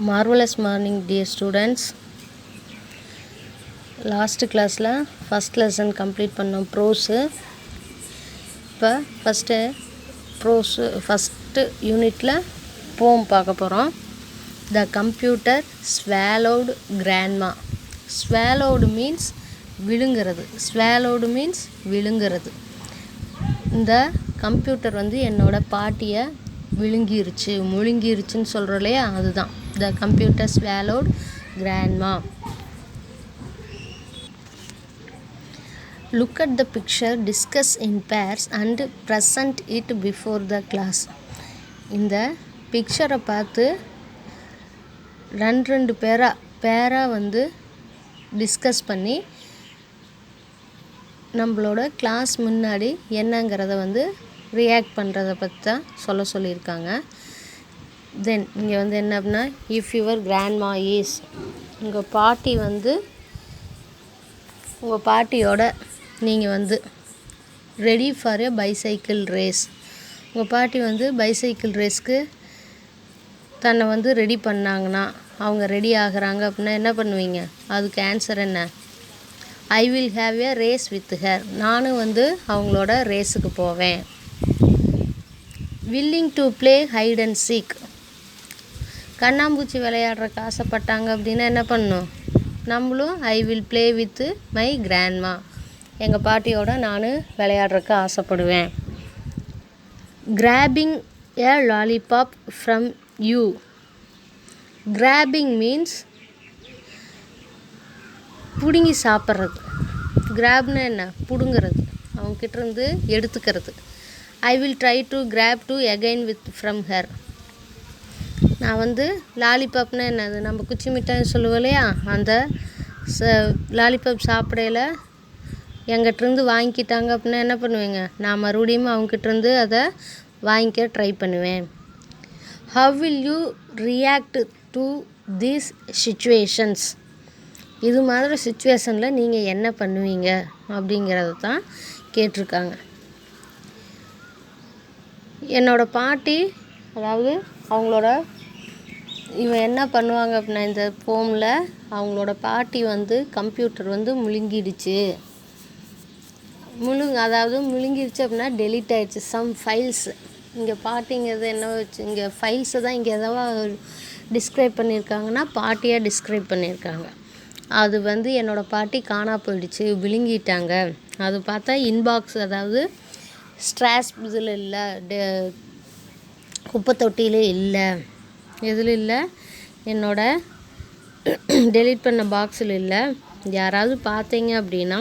Marvelous morning, dear students. Last class la first lesson complete பண்ணோம் prose. இப்போ first unitல poem பார்க்க போகிறோம். The computer swallowed grandma. Swallowed means விழுங்கிறது. Swallowed means விழுங்கிறது. இந்த computer வந்து என்னோட பாட்டியை விழுங்கிருச்சு முழுங்கிருச்சுன்னு சொல்கிறோம் இல்லையா, அதுதான் the computer swallowed grandma. Look at the picture, discuss in pairs and present it before the class. இந்த பிக்சரை பார்த்து ரெண்டு பேராக வந்து டிஸ்கஸ் பண்ணி நம்மளோட கிளாஸ் முன்னாடி என்னங்கிறத வந்து ரியாக்ட் பண்ணுறதை பற்றி தான் சொல்லியிருக்காங்க. தென் இங்கே வந்து என்ன அப்படின்னா, இஃப் யுவர் கிராண்ட்மா இஸ், உங்கள் பாட்டி வந்து உங்கள் பாட்டியோட நீங்கள் வந்து ready for a bicycle race, உங்கள் பாட்டி வந்து பைசைக்கிள் ரேஸ்க்கு தன்னை வந்து ரெடி பண்ணாங்கன்னா, அவங்க ரெடி ஆகிறாங்க அப்படின்னா என்ன பண்ணுவீங்க? அதுக்கு ஆன்சர் என்ன? I will have a race with her, நானும் வந்து அவங்களோட ரேஸுக்கு போவேன். Willing to play hide and seek, கண்ணாம்பூச்சி விளையாடுறக்கு ஆசைப்பட்டாங்க அப்படின்னா என்ன பண்ணணும்? நம்மளும் I will play with my grandma, எங்கள் பாட்டியோட நான் விளையாடுறக்கு ஆசைப்படுவேன். Grabbing a lollipop from you. Grabbing means பிடுங்கி சாப்பிட்றது. கிராப்னா என்ன? பிடுங்கிறது, அவங்கக்கிட்டேருந்து எடுத்துக்கிறது. I will try to grab to again with from her. நான் வந்து லாலிபாப்னா என்னது? நம்ம குச்சி மிட்டாய் சொல்லுவோம் இல்லையா, அந்த லாலிபாப் சாப்பிடையில எங்கிட்டேருந்து வாங்கிக்கிட்டாங்க அப்படின்னா என்ன பண்ணுவீங்க? நான் மறுபடியும் அவங்ககிட்டேருந்து அதை வாங்கிக்க ட்ரை பண்ணுவேன். How will you react to these situations? இது மாதிரி சுச்சுவேஷனில் நீங்கள் என்ன பண்ணுவீங்க அப்படிங்கிறத தான் கேட்டிருக்காங்க. என்னோடய பாட்டி, அதாவது அவங்களோட இவன் என்ன பண்ணுவாங்க அப்படின்னா, இந்த போமில் அவங்களோட பாட்டி வந்து கம்ப்யூட்டர் வந்து முழுங்கிடுச்சு. அதாவது முழுங்கிடுச்சு அப்படின்னா டெலீட் ஆகிடுச்சு சம் ஃபைல்ஸ். இங்கே பாட்டிங்கிறது என்ன வச்சு, இங்கே ஃபைல்ஸை தான் இங்கே எதாவது டிஸ்கிரைப் பண்ணியிருக்காங்கன்னா பாட்டியாக டிஸ்கிரைப் பண்ணியிருக்காங்க. அது வந்து என்னோடய பாட்டி காணா போயிடுச்சு, விழுங்கிட்டாங்க. அது பார்த்தா இன்பாக்ஸ், அதாவது ஸ்ட்ராஸ் இதில் இல்லை, குப்பை தொட்டியிலே இல்லை, எதில் இல்லை, என்னோட டெலீட் பண்ண பாக்ஸில் இல்லை. யாராவது பார்த்தீங்க அப்படின்னா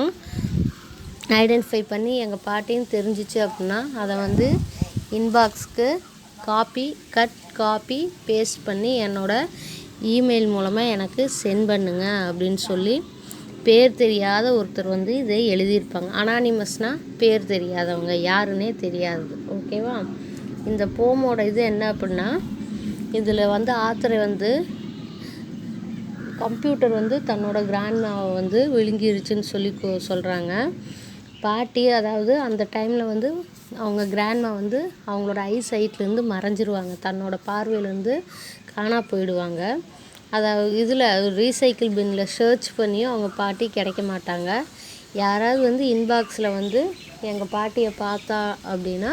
ஐடென்டிஃபை பண்ணி எங்கள் பாட்டின்னு தெரிஞ்சிச்சு அப்படின்னா அதை வந்து இன்பாக்ஸ்க்கு காப்பி பேஸ்ட் பண்ணி என்னோடய இமெயில் மூலமாக எனக்கு சென்ட் பண்ணுங்க அப்படின்னு சொல்லி பேர் தெரியாத ஒருத்தர் வந்து இதை எழுதியிருப்பாங்க. அனானிமஸ்னால் பேர் தெரியாதவங்க, யாருன்னே தெரியாது. ஓகேவா? இந்த போமோட இது என்ன அப்படின்னா, இதில் வந்து ஆத்தரை வந்து கம்ப்யூட்டர் வந்து தன்னோட கிராண்ட்மாவை வந்து விழுங்கிருச்சுன்னு சொல்லி சொல்கிறாங்க. பாட்டி, அதாவது அந்த டைமில் வந்து அவங்க கிராண்ட்மா வந்து அவங்களோட ஐசைட்லேருந்து மறைஞ்சிருவாங்க, தன்னோட பார்வையிலேருந்து காணா போயிடுவாங்க. அதாவது இதில் ரீசைக்கிள் பின்னில் சர்ச் பண்ணியும் அவங்க பாட்டி கிடைக்க மாட்டாங்க. யாராவது வந்து இன்பாக்ஸில் வந்து எங்கள் பாட்டியை பார்த்தா அப்படின்னா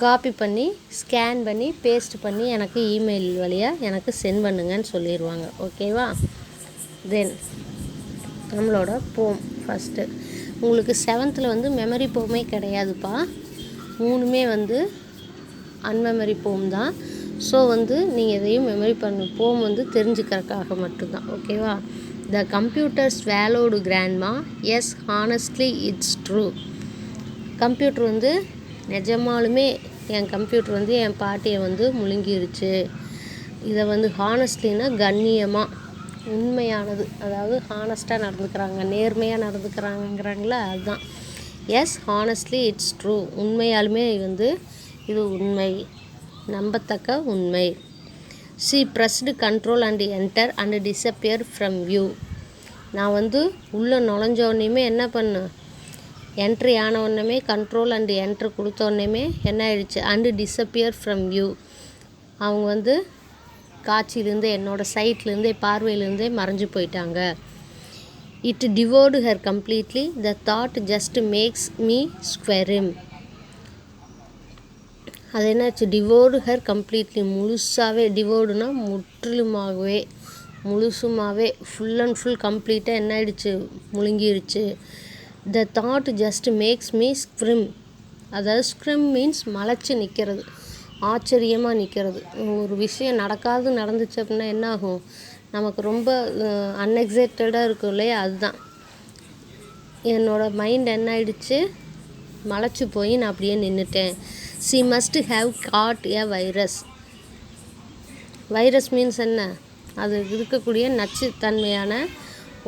காப்பி பண்ணி ஸ்கேன் பண்ணி பேஸ்ட் பண்ணி எனக்கு இமெயில் வழியாக எனக்கு சென்ட் பண்ணுங்கன்னு சொல்லிடுவாங்க. ஓகேவா? தென் நம்மளோட போம் ஃபஸ்ட்டு, உங்களுக்கு 7th வந்து மெமரி போமே கிடையாதுப்பா, 3மே வந்து அன்மெமரி போம் தான். ஸோ வந்து நீங்கள் எதையும் மெமரி போம் வந்து தெரிஞ்சுக்கிறதுக்காக மட்டும்தான். ஓகேவா? The computer swallowed grandma, yes honestly it's true. Computer வந்து நிஜமாலுமே என் கம்ப்யூட்டர் வந்து என் பாட்டியை வந்து முழுங்கிருச்சு. இதை வந்து ஹானஸ்ட்லின்னா கண்ணியமாக, உண்மையானது, அதாவது ஹானஸ்ட்டாக நடந்துக்கிறாங்க, நேர்மையாக நடந்துக்கிறாங்கிறாங்களா, அதுதான். எஸ் ஹானஸ்ட்லி இட்ஸ் ட்ரூ, உண்மையாலுமே வந்து இது உண்மை, நம்பத்தக்க உண்மை. She pressed control and enter and disappear from view. நான் வந்து உள்ளே நுழைஞ்சோடனேயுமே என்ன பண்ணேன்? என்ட்ரி ஆன உடனே கண்ட்ரோல் அண்ட் என்ட்ரு கொடுத்த உடனேயுமே என்ன ஆயிடுச்சு? அண்டு டிஸப்பியர் ஃப்ரம் வியூ, அவங்க வந்து காட்சியிலேருந்து என்னோடய சைட்லேருந்தே பார்வையிலேருந்தே மறைஞ்சு போயிட்டாங்க. It devoured her completely, the thought just makes me squirm. அது என்னாச்சு, டிவோர்டு ஹர் கம்ப்ளீட்லி, முழுசாகவே, டிவோர்டுனா முற்றிலுமாகவே, முழுசுமாகவே, ஃபுல் அண்ட் ஃபுல் கம்ப்ளீட்டாக என்ன ஆயிடுச்சு, முழுங்கிருச்சு. The thought just makes me scream, அதாவது ஸ்க்ரிம் மீன்ஸ் மலைச்சி நிற்கிறது, ஆச்சரியமாக நிற்கிறது. ஒரு விஷயம் நடந்துச்சு அப்படின்னா என்ன ஆகும், நமக்கு ரொம்ப அன்எக்ஸைட்டடாக இருக்கும் இல்லையா, அதுதான். என்னோடய மைண்ட் என்ன ஆயிடுச்சு, மலைச்சி போய் நான் அப்படியே நின்றுட்டேன். She must have caught a virus. Virus means என்ன, அது இருக்கக்கூடிய நச்சுத்தன்மையான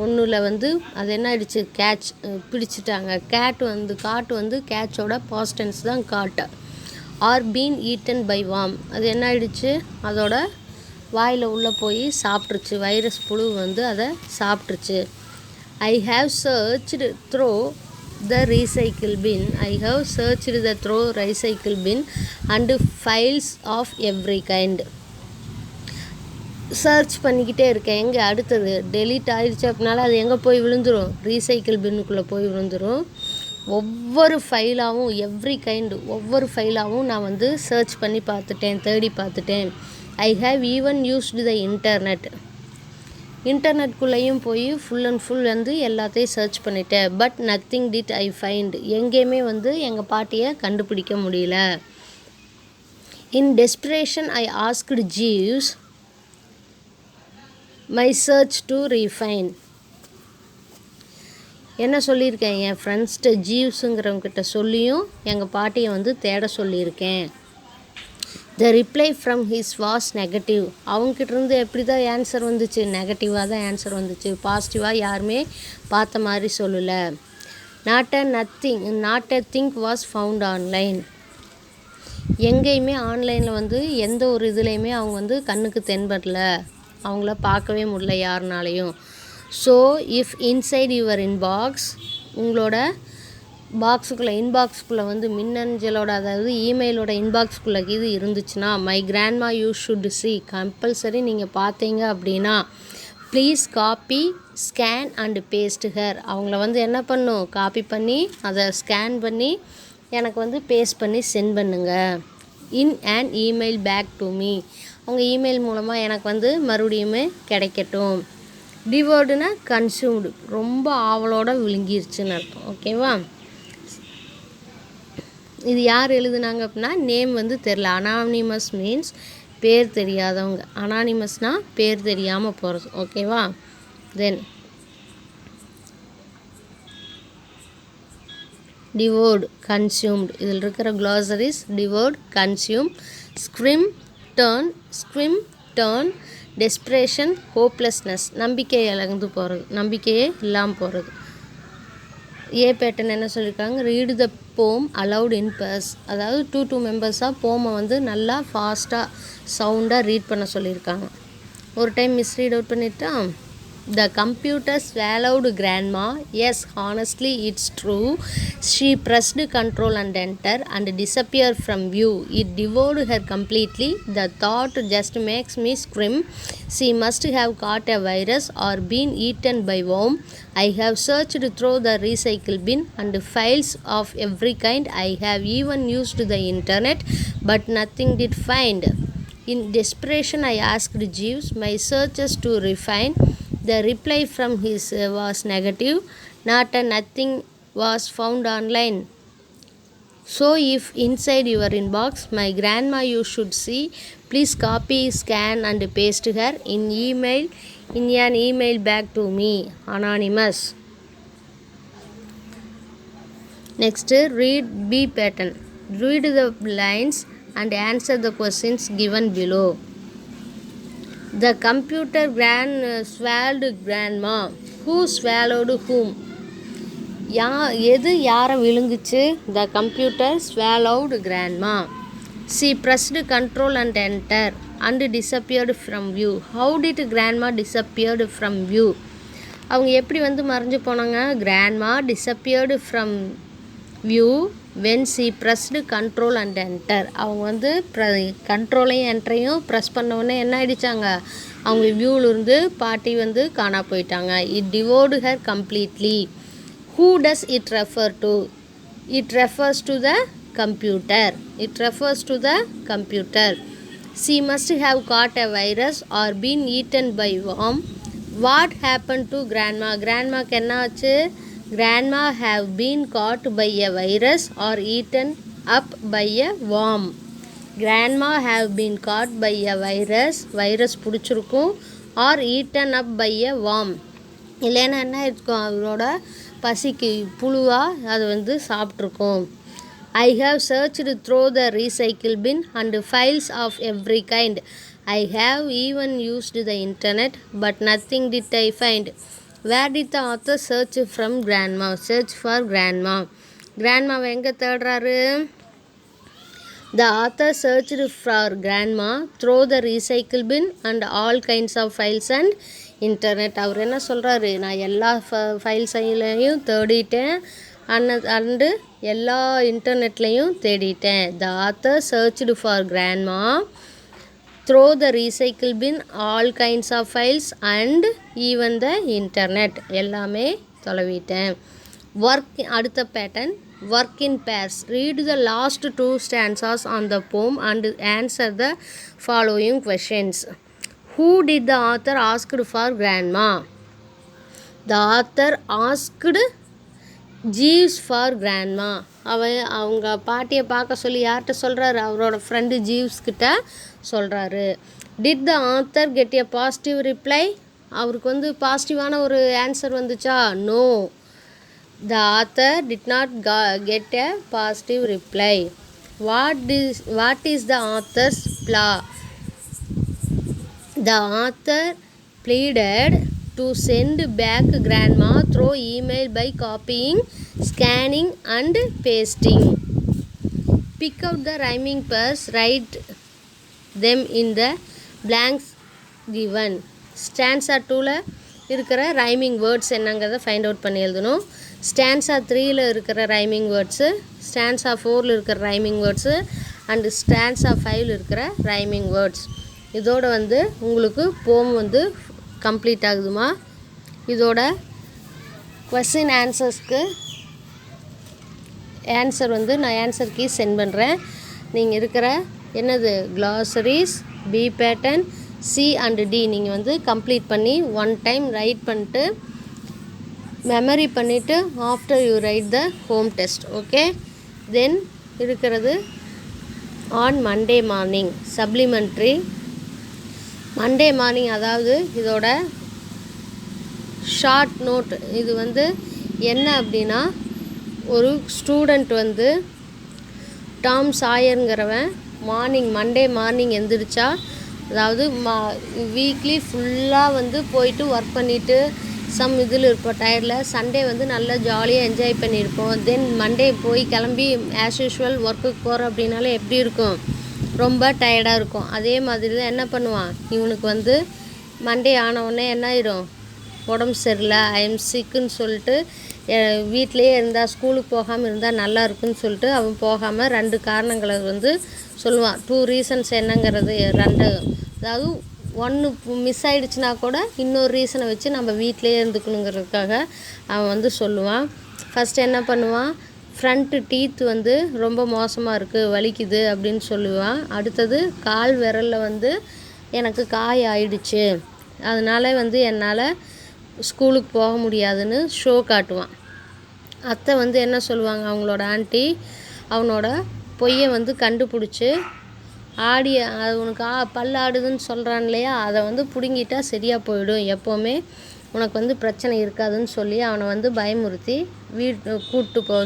ஒன்றில் அது என்ன ஆயிடுச்சு, கேட்ச், பிடிச்சிட்டாங்க. காட்டு வந்து கேட்சோட பாஸ்டன்ஸ் தான் காட்டு. Are been eaten by worm, அது என்ன ஆயிடுச்சு, அதோட வாயில் உள்ளே போய் சாப்பிட்ருச்சு, வைரஸ் புழு அதை சாப்பிட்ருச்சு. I have searched through the recycle bin and files of every kind. Search பண்ணிக்கிட்டே இருக்கேன், எங்கே அடுத்தது டெலீட் ஆகிடுச்சு அப்படின்னால அது எங்கே போய் விழுந்துடும், ரீசைக்கிள் பின்னுக்குள்ளே போய் விழுந்துடும். ஒவ்வொரு ஃபைலாகவும், எவ்ரி கைண்டு, ஒவ்வொரு ஃபைலாகவும் நான் சர்ச் பண்ணி பார்த்துட்டேன், தேடி பார்த்துட்டேன். I have even used the இன்டர்நெட்குள்ளேயும் போய் ஃபுல் அண்ட் ஃபுல் எல்லாத்தையும் சர்ச் பண்ணிட்டேன். But nothing did I find, எங்கேயுமே எங்கள் பாட்டியை கண்டுபிடிக்க முடியல. In desperation I asked Jeeves my search to refine. என்ன சொல்லியிருக்கேன், என் ஃப்ரெண்ட்ஸ்கிட்ட ஜீவ்ஸுங்கிறவங்கிட்ட சொல்லியும் எங்கள் பாட்டியை தேட சொல்லியிருக்கேன். The reply from his was negative. அவங்ககிட்டருந்து எப்படி தான் ஆன்சர் வந்துச்சு, நெகட்டிவாக தான் ஆன்சர் வந்துச்சு, பாசிட்டிவாக யாருமே பார்த்த மாதிரி சொல்லலை. Not a think was found online. எங்கேயுமே ஆன்லைனில் எந்த ஒரு இதுலேயுமே அவங்க கண்ணுக்கு தென்படல, அவங்கள பார்க்கவே முடியல யாருனாலையும். So if inside your inbox, உங்களோட பாக்ஸுக்குள்ளே, இன்பாக்ஸுக்குள்ளே மின்னஞ்சலோட, அதாவது இமெயிலோட இன்பாக்ஸுக்குள்ளே இது இருந்துச்சுன்னா, my grandma you should see, compulsory நீங்கள் பார்த்தீங்க அப்படின்னா, please copy, scan and paste her. அவங்கள என்ன பண்ணும், காப்பி பண்ணி அதை ஸ்கேன் பண்ணி எனக்கு பேஸ்ட் பண்ணி சென்ட் பண்ணுங்க. In and email back to me, அவங்க இமெயில் மூலமாக எனக்கு மறுபடியுமே கிடைக்கட்டும். டிவோர்டுனா கன்சியூம்டு, ரொம்ப ஆவலோட விழுங்கிருச்சுன்னு அர்த்தம். ஓகேவா, இது யார் எழுதுனாங்க அப்படின்னா, நேம் தெரில. அனானிமஸ் மீன்ஸ் பேர் தெரியாதவங்க, அனானிமஸ்னால் பேர் தெரியாமல் போகிறது. ஓகேவா, தென் டிவோர்டு, கன்சியூம்டு, இதில் இருக்கிற glossaries devoured, consume, scream, turn, desperation, hopelessness, நம்பிக்கை இழந்து போகிறது, நம்பிக்கையே இல்லாமல் போகிறது. ஏ பேட்டன் என்ன சொல்லியிருக்காங்க, ரீடு த போம் அலவுட் இன் பர்ஸ், அதாவது 2 மெம்பர்ஸாக போமை நல்லா ஃபாஸ்ட்டாக சவுண்டாக ரீட் பண்ண சொல்லியிருக்காங்க. ஒரு டைம் மிஸ்ரீட் அவுட் பண்ணிட்டா. The computer swallowed grandma. Yes, honestly, it's true. She pressed control and enter and disappeared from view. It devoured her completely. The thought just makes me scream. She must have caught a virus or been eaten by worm. I have searched through the recycle bin and files of every kind. I have even used the internet, but nothing did find. In desperation, I asked Jeeves my searches to refine. The reply from his was negative. Not a nothing was found online. So if inside your inbox, my grandma you should see, please copy, scan and paste her in an email back to me. Anonymous. Next, read B pattern. Read the lines and answer the questions given below. The computer swallowed grandma. Who swallowed whom? எது யாரை விழுங்குச்சு? The computer swallowed grandma. She pressed control and enter and disappeared from view. How did grandma disappeared from view? அவங்க எப்படி மறைஞ்சு போனாங்க? Grandma disappeared from view when she pressed control and enter. அவங்க வந்து கண்ட்ரோலையும் என்ட்ரையும் press பண்ண உடனே என்ன ஆயிடுச்சாங்க, அவங்க வியூவிலிருந்து பாட்டி வந்து காணா போயிட்டாங்க. It devoured her completely. Who does it refer to? It refers to the computer. It refers to the computer. She must have caught a virus or been eaten by worm. What happened to grandma? Grandmaக்கு என்ன ஆச்சு? Grandma have been caught by a virus or eaten up by a worm. Grandma have been caught by a virus பிடிச்சிருக்கும், or eaten up by a worm. இல்லைன்னா என்ன இருக்கும், அவரோட பசிக்கு புழுவாக அது வந்து சாப்பிட்ருக்கோம். I have searched through the recycle bin and files of every kind. I have even used the internet, but nothing did I find. Where did the author search from grandma? Search for grandma. Grandma எங்கே தேடுறாரு? The author searched for grandma through the recycle bin and all kinds of files and internet. அவர் என்ன சொல்கிறாரு, நான் எல்லா ஃபைல்ஸையும் தேடிட்டேன் and எல்லா இன்டர்நெட்லேயும் தேடிட்டேன். The author searched for grandma through the recycle bin, all kinds of files and even the internet. எல்லாமே தொலைவிட்டேன். Work, அடுத்த pattern, work in pairs. Read the last 2 stanzas on the poem and answer the following questions. Who did the author asked for grandma? The author asked Jeeves for grandma. அவங்க பாட்டியை பார்க்க சொல்லி யார்கிட்ட சொல்கிறாரு, அவரோட friend Jeeves கிட்ட சொல்கிறாரு. Did the author get a positive reply? அவருக்கு வந்து பாசிட்டிவான ஒரு ஆன்சர் வந்துச்சா? No. The author did not get a positive reply. What is the author's flaw? The author pleaded to send back grandma through email by copying, scanning and pasting. Pick out the rhyming pairs, write them in the blanks given. Stanza 2ல இருக்கிற rhyming words என்னங்கிறத find out பண்ணி எழுதணும். Stanza 3ல இருக்கிற rhyming words, stanza 4ல் இருக்கிற rhyming words and stanza 5ல் இருக்கிற rhyming words. இதோட வந்து உங்களுக்கு போம் வந்து கம்ப்ளீட் ஆகுதுமா. இதோட கொஸ்டின் ஆன்சர்ஸ்க்கு ஆன்சர் வந்து நான் ஆன்சர் கீ சென்ட் பண்ணுறேன். நீங்கள் இருக்கிற என்னது glossaries, B pattern, C and D நீங்கள் வந்து கம்ப்ளீட் பண்ணி 1 டைம் ரைட் பண்ணிட்டு மெமரி பண்ணிவிட்டு after you write the home test. Okay, then இருக்கிறது on Monday morning supplementary. Monday morning அதாவது இதோட ஷார்ட் நோட். இது வந்து என்ன அப்படின்னா, ஒரு ஸ்டூடெண்ட் வந்து டாம் சாயருங்கிறவன் மண்டே மார்னிங் எந்திரிச்சா, அதாவது வீக்லி ஃபுல்லாக வந்து போயிட்டு ஒர்க் பண்ணிவிட்டு இதில் இருப்போம் டயர்டில். சண்டே வந்து நல்லா ஜாலியாக என்ஜாய் பண்ணியிருப்போம். தென் மண்டே போய் கிளம்பி ஆஸ் யூஷுவல் ஒர்க்குக்கு போகிறோம் அப்படின்னாலே எப்படி இருக்கும், ரொம்ப டயர்டாக இருக்கும். அதே மாதிரி தான் என்ன பண்ணுவான், இவனுக்கு வந்து மண்டே ஆனவுடனே என்ன ஆயிரும், உடம்பு சரியில்லை, ஐஎம் சிக்குன்னு சொல்லிட்டு வீட்டிலையே இருந்தால், ஸ்கூலுக்கு போகாமல் இருந்தால் நல்லா இருக்குன்னு சொல்லிட்டு அவன் போகாமல் 2 காரணங்களை வந்து சொல்லுவான். 2 ரீசன்ஸ் என்னங்கிறது 2, அதாவது 1 மிஸ் ஆகிடுச்சுன்னா கூட இன்னொரு ரீசனை வச்சு நம்ம வீட்டிலையே இருந்துக்கணுங்கிறதுக்காக அவன் வந்து சொல்லுவான். ஃபஸ்ட்டு என்ன பண்ணுவான், ஃப்ரண்ட்டு டீத் வந்து ரொம்ப மோசமாக இருக்குது, வலிக்குது அப்படின்னு சொல்லுவான். அடுத்தது கால் விரலில் வந்து எனக்கு காய் ஆயிடுச்சு, அதனால் வந்து என்னால் ஸ்கூலுக்கு போக முடியாதுன்னு ஷோ காட்டுவான். அத்தை வந்து என்ன சொல்லுவாங்க, அவங்களோட ஆண்டி அவனோட பொய்யை வந்து கண்டுபிடிச்சி உனக்கு பல் ஆடுதுன்னு சொல்கிறான் இல்லையா, அதை வந்து பிடுங்கிட்டா சரியாக போயிடும், எப்போவுமே உனக்கு வந்து பிரச்சனை இருக்காதுன்னு சொல்லி அவனை வந்து பயமுறுத்தி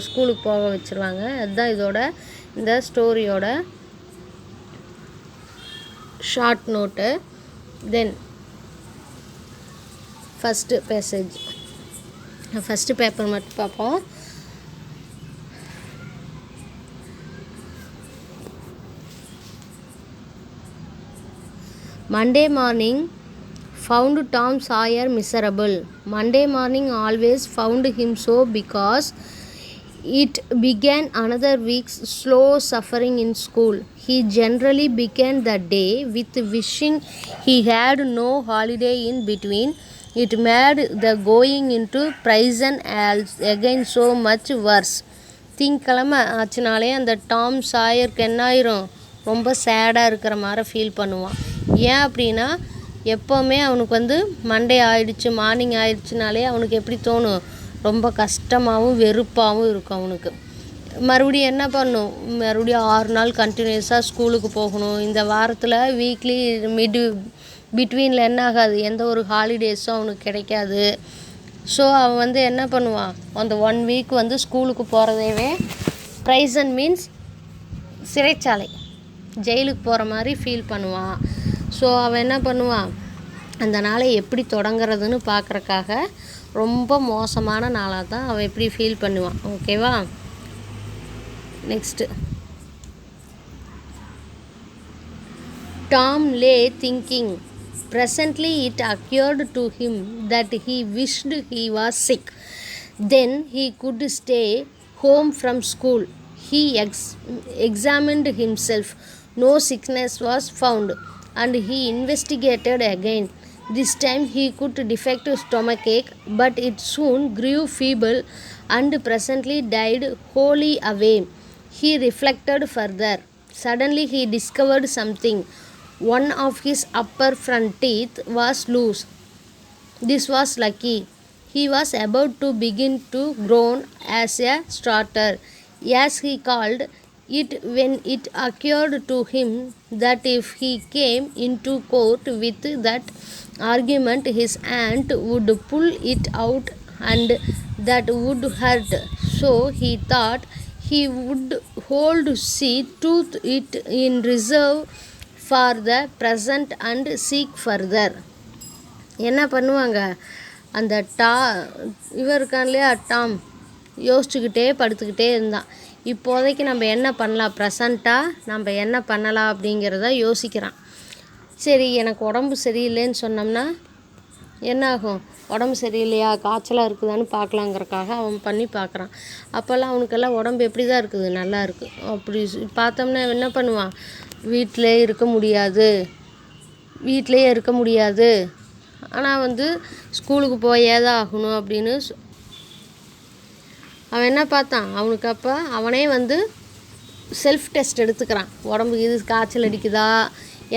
ஸ்கூலுக்கு போக வச்சுருவாங்க. அதுதான் இதோட இந்த ஸ்டோரியோட short note. Then first passage, first paper மட்டும் பார்ப்போம். Monday morning found Tom Sawyer miserable. Monday morning always found him so because It began another week's slow suffering in school. He generally began the day with wishing he had no holiday in between. It made the going into prison again so much worse. திங்கக்கிழமை ஆச்சுனாலே அந்த Tom சாயருக்கு என்ன ஆயிரும், ரொம்ப சேடாக இருக்கிற மாதிரி feel பண்ணுவான். ஏன் அப்படின்னா எப்போவுமே அவனுக்கு வந்து மண்டே ஆயிடுச்சு, மார்னிங் ஆயிடுச்சுனாலே அவனுக்கு எப்படி தோணும், ரொம்ப கஷ்டமாகவும் வெறுப்பாகவும் இருக்கும் அவனுக்கு. மறுபடியும் என்ன பண்ணும், மறுபடியும் 6 நாள் கண்டினியூஸாக ஸ்கூலுக்கு போகணும். இந்த வாரத்தில் வீக்லி பிட்வீனில் என்ன ஆகாது, எந்த ஒரு ஹாலிடேஸும் அவனுக்கு கிடைக்காது. ஸோ அவன் வந்து என்ன பண்ணுவான், அந்த 1 வீக் வந்து ஸ்கூலுக்கு போகிறதேவே ப்ரைசன் மீன்ஸ் சிறைச்சாலை, ஜெயிலுக்கு போகிற மாதிரி ஃபீல் பண்ணுவான். ஸோ அவன் என்ன பண்ணுவான், அந்த நாளை எப்படி தொடங்குறதுன்னு பார்க்குறக்காக ரொம்ப மோசமான நாளாக தான் அவன் எப்படி ஃபீல் பண்ணுவான். ஓகேவா. Next, Tom lay thinking. Presently it occurred to him that he wished he was sick. Then he could stay home from school. He examined himself. No sickness was found, and he investigated again. This time he could detect stomachache, but it soon grew feeble and presently died wholly away. He reflected further. Suddenly he discovered something. One of his upper front teeth was loose. This was lucky. He was about to begin to groan as a starter, as he called it, when it occurred to him that if he came into court with that argument, his aunt would pull it out and that would hurt. So he thought he would hold tooth it in reserve for the present and seek further. என்ன பண்ணுவாங்க, அந்த இவர் இருக்கான் இல்லையா Tom, யோசிச்சுக்கிட்டே படுத்துக்கிட்டே இருந்தான். இப்போதைக்கு நம்ம என்ன பண்ணலாம், ப்ரெசண்ட்டாக நம்ம என்ன பண்ணலாம் அப்படிங்கிறத யோசிக்கிறான். சரி, எனக்கு உடம்பு சரியில்லைன்னு சொன்னோம்னா என்ன ஆகும், உடம்பு சரியில்லையா, காய்ச்சலாக இருக்குதான்னு பார்க்கலாங்கிறக்காக அவன் பண்ணி பார்க்குறான். அப்போல்லாம் அவனுக்கெல்லாம் உடம்பு எப்படி தான் இருக்குது, நல்லா இருக்குது. அப்படி பார்த்தோம்னா என்ன பண்ணுவான், வீட்டிலே இருக்க முடியாது, ஆனால் வந்து ஸ்கூலுக்கு போயே தான் ஆகணும் அப்படின்னு அவன் என்ன பார்த்தான், அவனுக்கு அப்போ அவனே வந்து செல்ஃப் டெஸ்ட் எடுத்துக்கிறான். உடம்பு இது காய்ச்சல் அடிக்குதா,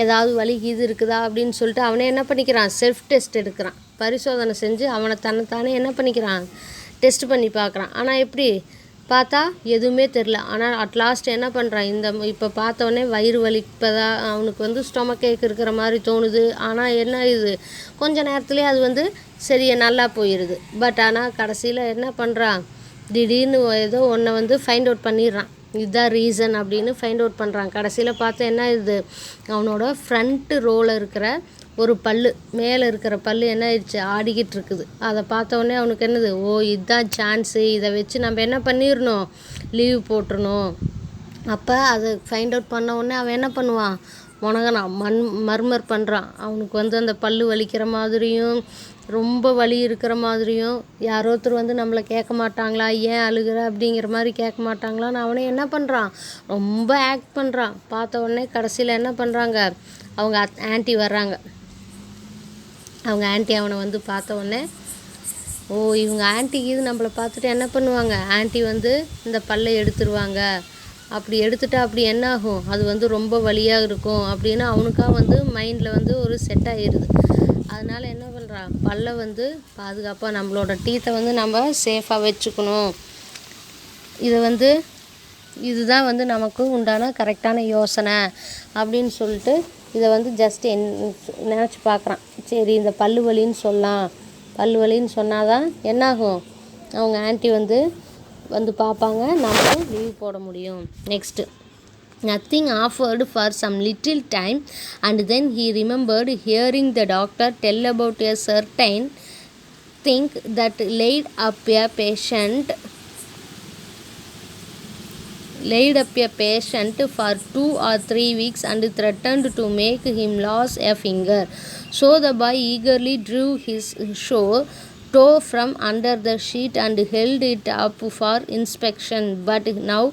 ஏதாவது வலி இது இருக்குதா அப்படின்னு சொல்லிட்டு அவனே என்ன பண்ணிக்கிறான், செல்ஃப் டெஸ்ட் எடுக்கிறான். பரிசோதனை செஞ்சு அவனை தன்னைத்தானே என்ன பண்ணிக்கிறான், டெஸ்ட் பண்ணி பார்க்குறான். ஆனால் எப்படி பார்த்தா எதுவுமே தெரில. ஆனால் அட்லாஸ்ட் என்ன பண்ணுறான், இப்போ பார்த்தோன்னே வயிறு வலிப்பதா அவனுக்கு வந்து ஸ்டொமக் ஏக் இருக்கிற மாதிரி தோணுது. ஆனால் என்ன இது கொஞ்ச நேரத்துலேயே அது வந்து சரியா நல்லா போயிடுது. பட் ஆனால் கடைசியில் என்ன பண்ணுறான், திடீர்னு ஏதோ ஒன்றை வந்து ஃபைண்ட் அவுட் பண்ணிடுறான். இதுதான் ரீசன் அப்படின்னு ஃபைண்ட் அவுட் பண்ணுறான். கடைசியில் பார்த்தா என்ன இது, அவனோட ஃப்ரண்ட்டு ரோவில் இருக்கிற ஒரு பல்லு, மேலே இருக்கிற பல்லு என்ன ஆயிடுச்சு, ஆடிக்கிட்டு இருக்குது. அதை பார்த்தோன்னே அவனுக்கு என்னது, ஓ இதுதான் சான்ஸு, இதை வச்சு நம்ம என்ன பண்ணிடணும், லீவ் போட்டுருணும். அப்போ அதை ஃபைண்ட் அவுட் பண்ண உடனே அவன் என்ன பண்ணுவான், முனகனான், மர்மர் பண்ணுறான். அவனுக்கு வந்து அந்த பல்லு வலிக்கிற மாதிரியும் ரொம்ப வலி இருக்கிற மாதிரியும், யாரோருத்தர் வந்து நம்மளை கேட்க மாட்டாங்களா, ஏன் அழுகிற அப்படிங்கிற மாதிரி கேட்க மாட்டாங்களான்னு அவனே என்ன பண்ணுறான், ரொம்ப ஆக்ட் பண்ணுறான். பார்த்த உடனே கடைசியில் என்ன பண்ணுறாங்க, அவங்க ஆன்ட்டி வர்றாங்க. அவங்க ஆன்ட்டி அவனை வந்து பார்த்த உடனே, ஓ இவங்க ஆன்ட்டிக்கு இது நம்மளை பார்த்துட்டு என்ன பண்ணுவாங்க, ஆன்ட்டி வந்து இந்த பல்லை எடுத்துருவாங்க. அப்படி எடுத்துட்டா அப்படி என்ன ஆகும், அது வந்து ரொம்ப வலியாக இருக்கும் அப்படின்னு அவனுக்காக வந்து மைண்டில் வந்து ஒரு செட் ஆகிடுது. அதனால் என்ன பண்ணுறான், பல்லை வந்து பாதுகாப்பாக நம்மளோட டீத்தை வந்து நம்ம சேஃபாக வச்சுக்கணும். இதை வந்து இதுதான் வந்து நமக்கு உண்டான கரெக்டான யோசனை அப்படின்னு சொல்லிட்டு இதை வந்து ஜஸ்ட் நினச்சி பார்க்குறான். சரி இந்த பல்லு வலின்னு சொல்லலாம், பல்லு வலின்னு சொன்னால் தான் என்னாகும், அவங்க ஆன்ட்டி வந்து பார்ப்பாங்க, நம்ம லீவ் போட முடியும். Next, nothing offered for some little time, and then he remembered hearing the doctor tell about a certain thing that laid up a patient for 2 or 3 weeks and threatened to make him lose a finger. So the boy eagerly drew his shore toe from under the sheet and held it up for inspection, but now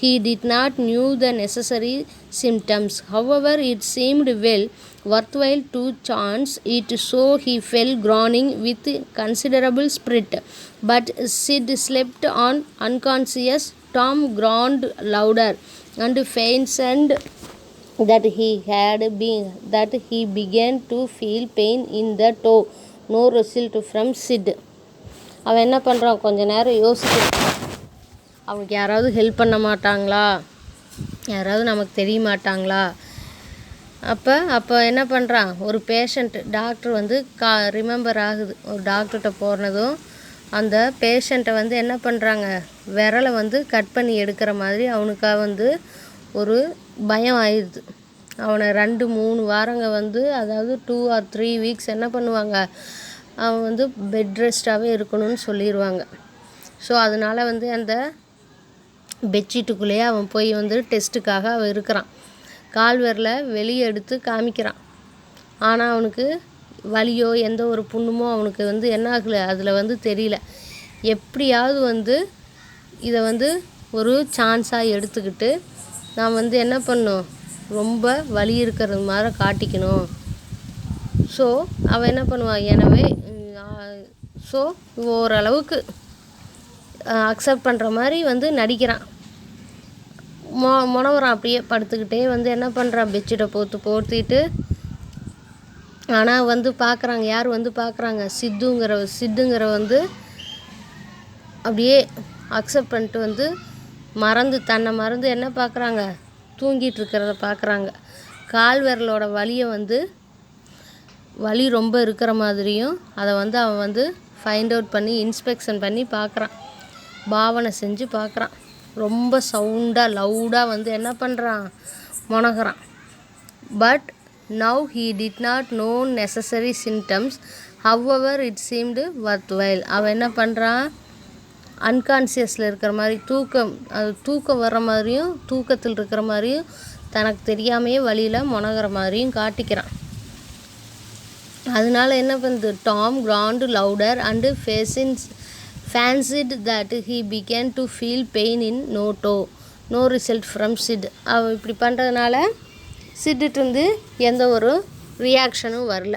he did not knew the necessary symptoms. However, it seemed well worthwhile to chance it, so he fell groaning with considerable spirit. But Sid slept on unconscious. Tom groaned louder and fancied that he began to feel pain in the toe. No result from Sid. அவன் என்ன பண்ணுறான், கொஞ்ச நேரம் யோசிக்கிறான். அவனுக்கு யாராவது help பண்ண மாட்டாங்களா, யாராவது நமக்கு தெரிய மாட்டாங்களா. அப்போ என்ன பண்ணுறான், ஒரு பேஷண்ட்டு டாக்டர் வந்து ரிமெம்பர் ஆகுது. ஒரு டாக்டர்கிட்ட போனதும் அந்த பேஷண்ட்டை வந்து என்ன பண்ணுறாங்க, விரலை வந்து கட் பண்ணி எடுக்கிற மாதிரி அவனுக்காக வந்து ஒரு பயம் ஆயிடுது. அவனை 2-3 வாரங்க வந்து, அதாவது 2 or 3 வீக்ஸ் என்ன பண்ணுவாங்க, அவன் வந்து பெட் ரெஸ்ட்டாகவே இருக்கணும்னு சொல்லிடுவாங்க. ஸோ அதனால் வந்து அந்த பெட்ஷீட்டுக்குள்ளேயே அவன் போய் வந்து டெஸ்ட்டுக்காக அவன் இருக்கிறான். கால் விரலை வெளியே எடுத்து காமிக்கிறான். ஆனால் அவனுக்கு வலியோ எந்த ஒரு புண்ணுமோ அவனுக்கு வந்து என்ன ஆகலை, அதில் வந்து தெரியல. எப்படியாவது வந்து இதை வந்து ஒரு சான்ஸாக எடுத்துக்கிட்டு நான் வந்து என்ன பண்ணணும், ரொம்ப வலி இருக்கிறது மாதிரி காட்டிக்கணும். ஸோ அவன் என்ன பண்ணுவான், எனவே ஸோ ஓரளவுக்கு அக்செப்ட் பண்ணுற மாதிரி வந்து நடிக்கிறான். முனவரான் அப்படியே படுத்துக்கிட்டே வந்து என்ன பண்ணுறான், பெட்ஷீட்டை போர்த்திட்டு. ஆனால் வந்து பார்க்குறாங்க, யார் வந்து பார்க்குறாங்க, சித்துங்கிற வந்து அப்படியே அக்செப்ட் பண்ணிட்டு வந்து தன்னை மறந்து என்ன பார்க்குறாங்க, தூங்கிட்டு இருக்கிறத பார்க்குறாங்க. கால் விரலோட வலியை வந்து வலி ரொம்ப இருக்கிற மாதிரியும் அதை வந்து அவன் வந்து ஃபைண்ட் அவுட் பண்ணி இன்ஸ்பெக்ஷன் பண்ணி பார்க்குறான், பாவனை செஞ்சு பார்க்குறான். ரொம்ப சவுண்டாக லவுடாக வந்து என்ன பண்ணுறான், முனகிறான். But now he did not know necessary symptoms. However it seemed worthwhile. அவன் என்ன பண்ணுறான், அன்கான்சியஸில் இருக்கிற மாதிரி தூக்கம் வர்ற மாதிரியும் தூக்கத்தில் இருக்கிற மாதிரியும் தனக்கு தெரியாமையே வழியில் முனகிற மாதிரியும் காட்டிக்கிறான். அதனால என்ன பண்ணுது, Tom groaned louder and fancied that he began to feel pain in no toe. No result from Sid. அவன் இப்படி பண்ணுறதுனால சிட்டுட்டு வந்து எந்த ஒரு ரியாக்ஷனும் வரல.